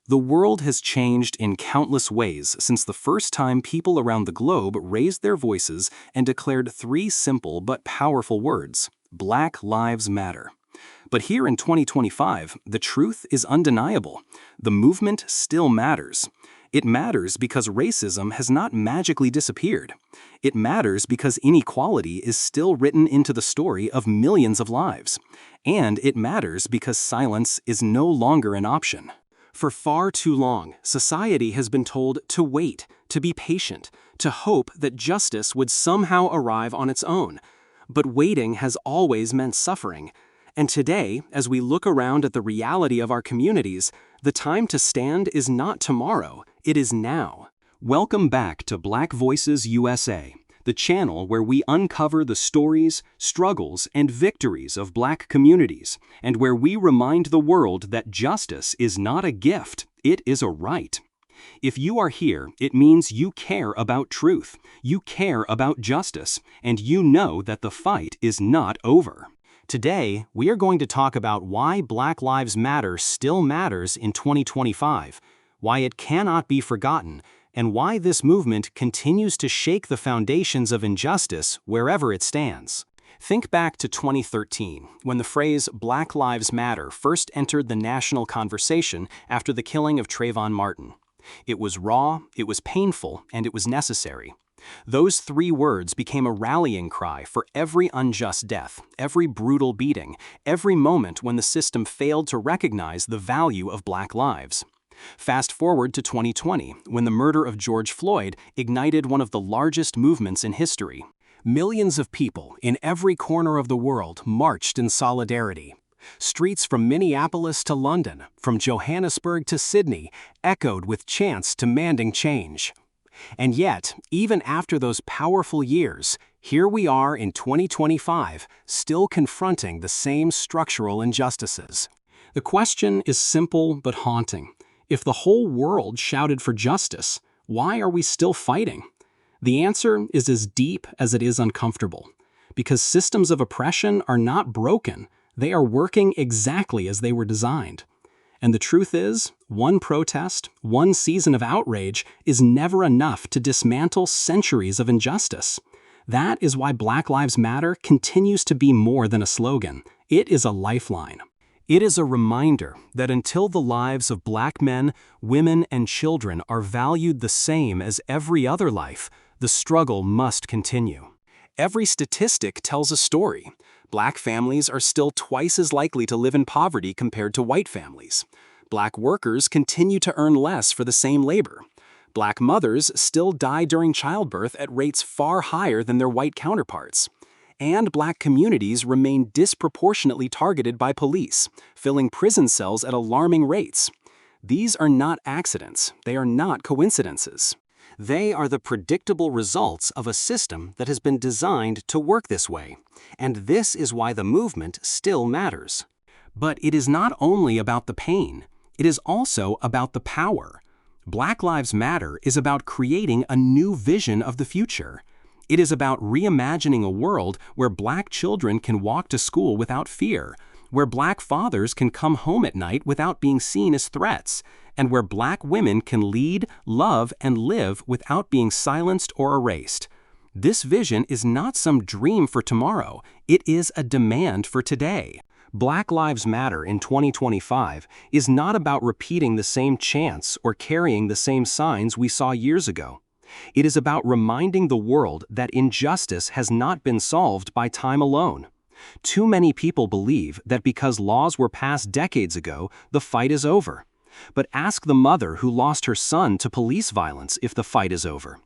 The world has changed in countless ways since the first time people around the globe raised their voices and declared three simple but powerful words: Black Lives Matter. But here in 2025, the truth is undeniable. The movement still matters. It matters because racism has not magically disappeared. It matters because inequality is still written into the story of millions of lives. And it matters because silence is no longer an option. For far too long, society has been told to wait, to be patient, to hope that justice would somehow arrive on its own. But waiting has always meant suffering. And today, as we look around at the reality of our communities, the time to stand is not tomorrow, it is now. Welcome back to Black Voices USA, the channel where we uncover the stories, struggles, and victories of Black communities, and where we remind the world that justice is not a gift, it is a right. If you are here, it means you care about truth, you care about justice, and you know that the fight is not over. Today, we are going to talk about why Black Lives Matter still matters in 2025, why it cannot be forgotten, and why this movement continues to shake the foundations of injustice wherever it stands. Think back to 2013, when the phrase Black Lives Matter first entered the national conversation after the killing of Trayvon Martin. It was raw, it was painful, and it was necessary. Those three words became a rallying cry for every unjust death, every brutal beating, every moment when the system failed to recognize the value of Black lives. Fast forward to 2020, when the murder of George Floyd ignited one of the largest movements in history. Millions of people in every corner of the world marched in solidarity. Streets from Minneapolis to London, from Johannesburg to Sydney, echoed with chants demanding change. And yet, even after those powerful years, here we are in 2025, still confronting the same structural injustices. The question is simple but haunting. If the whole world shouted for justice, why are we still fighting? The answer is as deep as it is uncomfortable. Because systems of oppression are not broken, they are working exactly as they were designed. And the truth is, one protest, one season of outrage is never enough to dismantle centuries of injustice. That is why Black Lives Matter continues to be more than a slogan. It is a lifeline. It is a reminder that until the lives of Black men, women, and children are valued the same as every other life, the struggle must continue. Every statistic tells a story. Black families are still twice as likely to live in poverty compared to white families. Black workers continue to earn less for the same labor. Black mothers still die during childbirth at rates far higher than their white counterparts. And Black communities remain disproportionately targeted by police, filling prison cells at alarming rates. These are not accidents, they are not coincidences. They are the predictable results of a system that has been designed to work this way, and this is why the movement still matters. But it is not only about the pain, it is also about the power. Black Lives Matter is about creating a new vision of the future. It is about reimagining a world where Black children can walk to school without fear, where Black fathers can come home at night without being seen as threats, and where Black women can lead, love, and live without being silenced or erased. This vision is not some dream for tomorrow, it is a demand for today. Black Lives Matter in 2025 is not about repeating the same chants or carrying the same signs we saw years ago. It is about reminding the world that injustice has not been solved by time alone. Too many people believe that because laws were passed decades ago, the fight is over. But ask the mother who lost her son to police violence if the fight is over.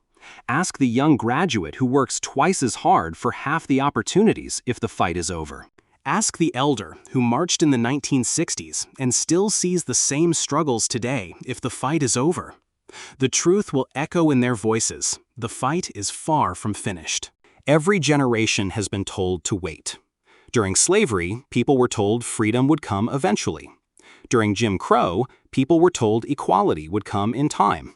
Ask the young graduate who works twice as hard for half the opportunities if the fight is over. Ask the elder who marched in the 1960s and still sees the same struggles today if the fight is over. The truth will echo in their voices. The fight is far from finished. Every generation has been told to wait. During slavery, people were told freedom would come eventually. During Jim Crow, people were told equality would come in time.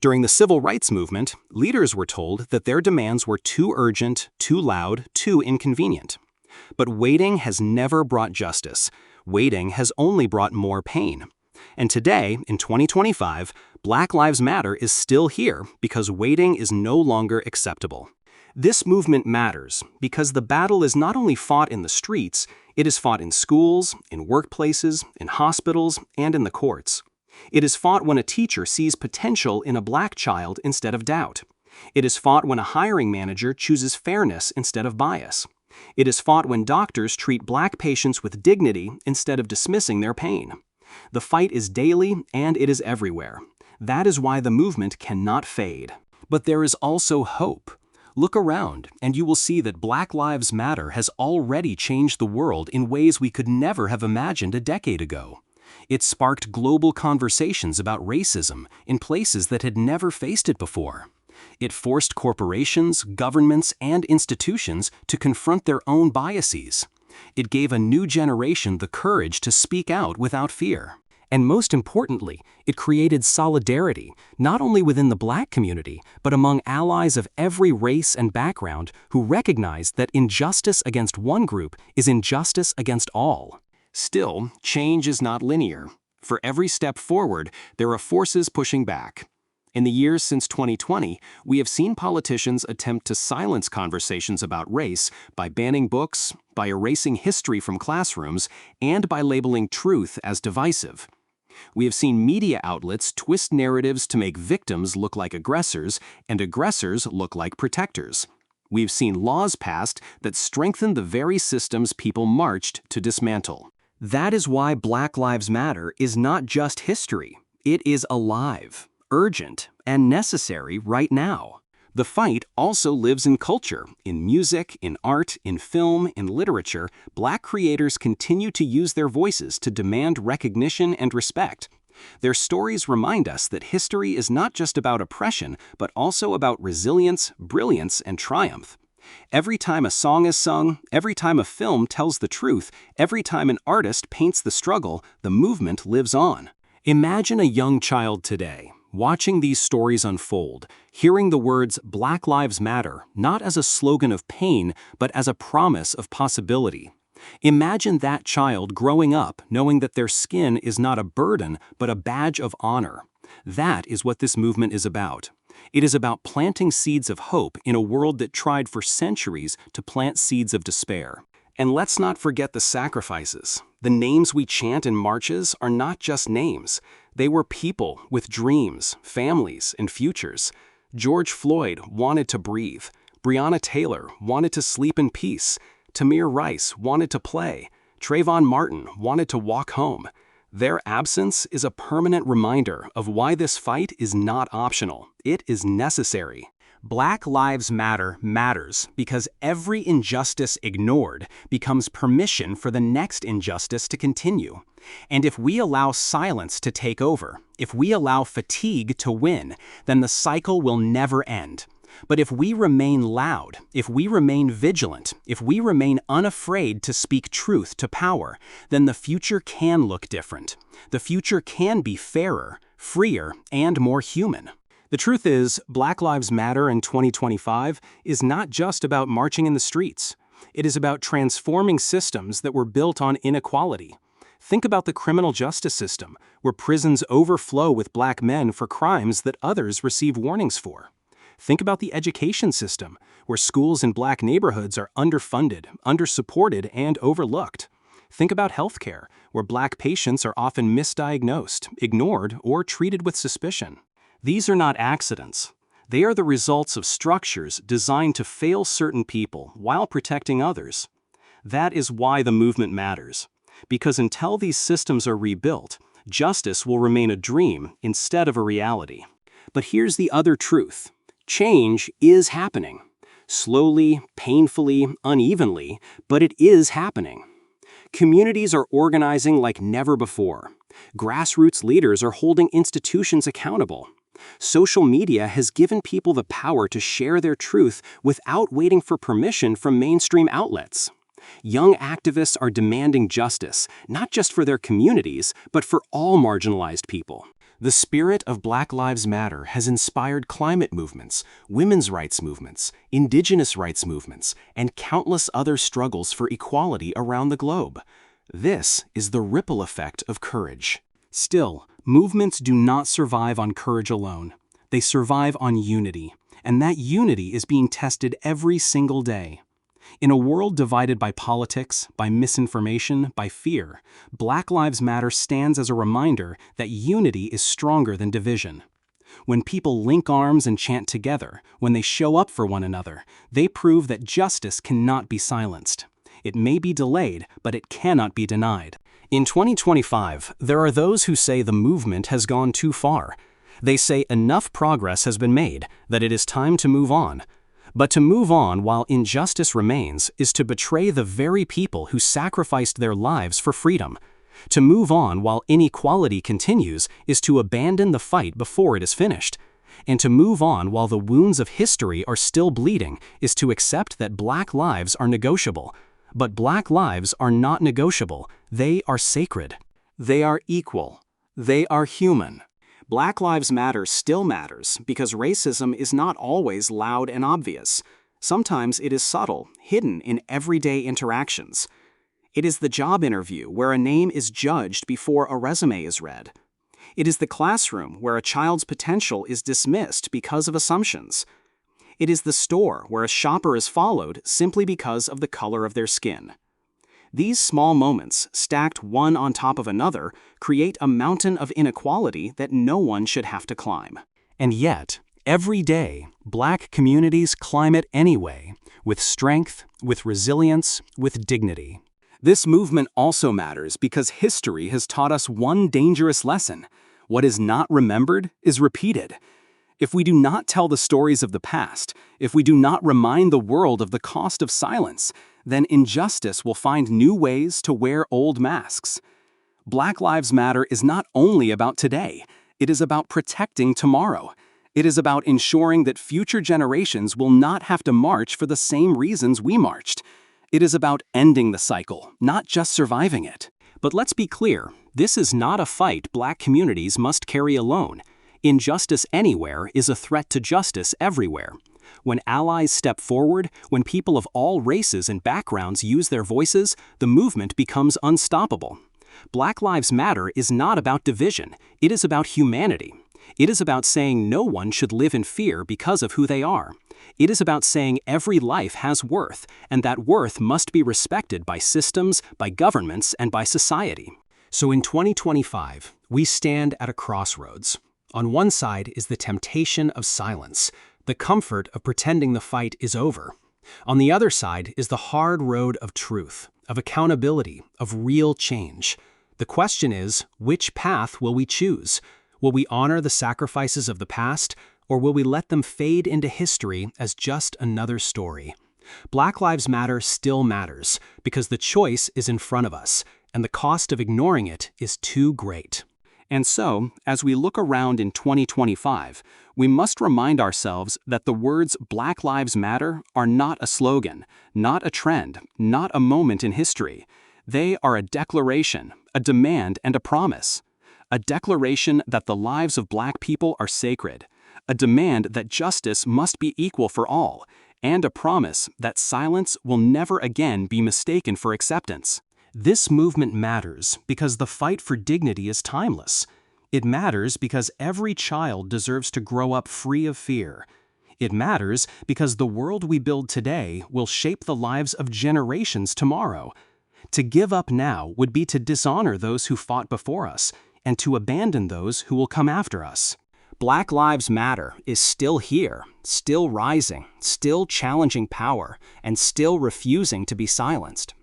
During the Civil Rights Movement, leaders were told that their demands were too urgent, too loud, too inconvenient. But waiting has never brought justice. Waiting has only brought more pain. And today, in 2025, Black Lives Matter is still here because waiting is no longer acceptable. This movement matters because the battle is not only fought in the streets, it is fought in schools, in workplaces, in hospitals, and in the courts. It is fought when a teacher sees potential in a black child instead of doubt. It is fought when a hiring manager chooses fairness instead of bias. It is fought when doctors treat black patients with dignity instead of dismissing their pain. The fight is daily and it is everywhere. That is why the movement cannot fade. But there is also hope. Look around and you will see that Black Lives Matter has already changed the world in ways we could never have imagined a decade ago. It sparked global conversations about racism in places that had never faced it before. It forced corporations, governments, and institutions to confront their own biases. It gave a new generation the courage to speak out without fear. And most importantly, it created solidarity, not only within the black community, but among allies of every race and background who recognized that injustice against one group is injustice against all. Still, change is not linear. For every step forward, there are forces pushing back. In the years since 2020, we have seen politicians attempt to silence conversations about race by banning books, by erasing history from classrooms, and by labeling truth as divisive. We have seen media outlets twist narratives to make victims look like aggressors and aggressors look like protectors. We've seen laws passed that strengthen the very systems people marched to dismantle. That is why Black Lives Matter is not just history. It is alive, urgent, and necessary right now. The fight also lives in culture, in music, in art, in film, in literature. Black creators continue to use their voices to demand recognition and respect. Their stories remind us that history is not just about oppression, but also about resilience, brilliance, and triumph. Every time a song is sung, every time a film tells the truth, every time an artist paints the struggle, the movement lives on. Imagine a young child today, watching these stories unfold, hearing the words Black Lives Matter not as a slogan of pain, but as a promise of possibility. Imagine that child growing up knowing that their skin is not a burden, but a badge of honor. That is what this movement is about. It is about planting seeds of hope in a world that tried for centuries to plant seeds of despair. And let's not forget the sacrifices. The names we chant in marches are not just names. They were people with dreams, families, and futures. George Floyd wanted to breathe. Breonna Taylor wanted to sleep in peace. Tamir Rice wanted to play. Trayvon Martin wanted to walk home. Their absence is a permanent reminder of why this fight is not optional. It is necessary. Black Lives Matter matters because every injustice ignored becomes permission for the next injustice to continue. And if we allow silence to take over, if we allow fatigue to win, then the cycle will never end. But if we remain loud, if we remain vigilant, if we remain unafraid to speak truth to power, then the future can look different. The future can be fairer, freer, and more human. The truth is, Black Lives Matter in 2025 is not just about marching in the streets. It is about transforming systems that were built on inequality. Think about the criminal justice system, where prisons overflow with black men for crimes that others receive warnings for. Think about the education system, where schools in black neighborhoods are underfunded, undersupported, and overlooked. Think about healthcare, where black patients are often misdiagnosed, ignored, or treated with suspicion. These are not accidents. They are the results of structures designed to fail certain people while protecting others. That is why the movement matters. Because until these systems are rebuilt, justice will remain a dream instead of a reality. But here's the other truth. Change is happening. Slowly, painfully, unevenly, but it is happening. Communities are organizing like never before. Grassroots leaders are holding institutions accountable. Social media has given people the power to share their truth without waiting for permission from mainstream outlets. Young activists are demanding justice, not just for their communities, but for all marginalized people. The spirit of Black Lives Matter has inspired climate movements, women's rights movements, indigenous rights movements, and countless other struggles for equality around the globe. This is the ripple effect of courage. Still, movements do not survive on courage alone. They survive on unity, and that unity is being tested every single day. In a world divided by politics, by misinformation, by fear, Black Lives Matter stands as a reminder that unity is stronger than division. When people link arms and chant together, when they show up for one another, they prove that justice cannot be silenced. It may be delayed, but it cannot be denied. In 2025, there are those who say the movement has gone too far. They say enough progress has been made, that it is time to move on. But to move on while injustice remains is to betray the very people who sacrificed their lives for freedom. To move on while inequality continues is to abandon the fight before it is finished. And to move on while the wounds of history are still bleeding is to accept that Black lives are negotiable. But Black lives are not negotiable. They are sacred. They are equal. They are human. Black Lives Matter still matters because racism is not always loud and obvious. Sometimes it is subtle, hidden in everyday interactions. It is the job interview where a name is judged before a resume is read. It is the classroom where a child's potential is dismissed because of assumptions. It is the store where a shopper is followed simply because of the color of their skin. These small moments, stacked one on top of another, create a mountain of inequality that no one should have to climb. And yet, every day, Black communities climb it anyway, with strength, with resilience, with dignity. This movement also matters because history has taught us one dangerous lesson. What is not remembered is repeated. If we do not tell the stories of the past, if we do not remind the world of the cost of silence, then injustice will find new ways to wear old masks. Black Lives Matter is not only about today, it is about protecting tomorrow. It is about ensuring that future generations will not have to march for the same reasons we marched. It is about ending the cycle, not just surviving it. But let's be clear, this is not a fight Black communities must carry alone. Injustice anywhere is a threat to justice everywhere. When allies step forward, when people of all races and backgrounds use their voices, the movement becomes unstoppable. Black Lives Matter is not about division, it is about humanity. It is about saying no one should live in fear because of who they are. It is about saying every life has worth, and that worth must be respected by systems, by governments, and by society. So in 2025, we stand at a crossroads. On one side is the temptation of silence, the comfort of pretending the fight is over. On the other side is the hard road of truth, of accountability, of real change. The question is, which path will we choose? Will we honor the sacrifices of the past, or will we let them fade into history as just another story? Black Lives Matter still matters, because the choice is in front of us, and the cost of ignoring it is too great. And so, as we look around in 2025, we must remind ourselves that the words Black Lives Matter are not a slogan, not a trend, not a moment in history. They are a declaration, a demand, and a promise. A declaration that the lives of Black people are sacred, a demand that justice must be equal for all, and a promise that silence will never again be mistaken for acceptance. This movement matters because the fight for dignity is timeless. It matters because every child deserves to grow up free of fear. It matters because the world we build today will shape the lives of generations tomorrow. To give up now would be to dishonor those who fought before us, and to abandon those who will come after us. Black Lives Matter is still here, still rising, still challenging power, and still refusing to be silenced.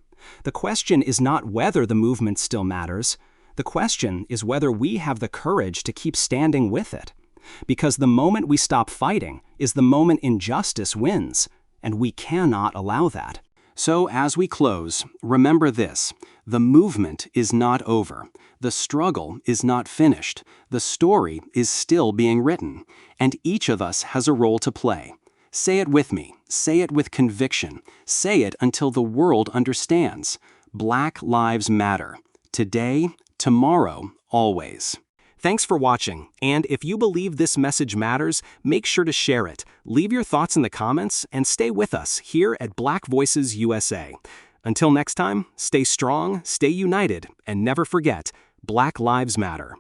The question is not whether the movement still matters. The question is whether we have the courage to keep standing with it. Because the moment we stop fighting is the moment injustice wins, and we cannot allow that. So as we close, remember this: the movement is not over. The struggle is not finished. The story is still being written, and each of us has a role to play. Say it with me. Say it with conviction. Say it until the world understands. Black Lives Matter. Today, tomorrow, always. Thanks for watching, and if you believe this message matters, make sure to share it. Leave your thoughts in the comments and stay with us here at Black Voices USA. Until next time, stay strong, stay united, and never forget, Black Lives Matter.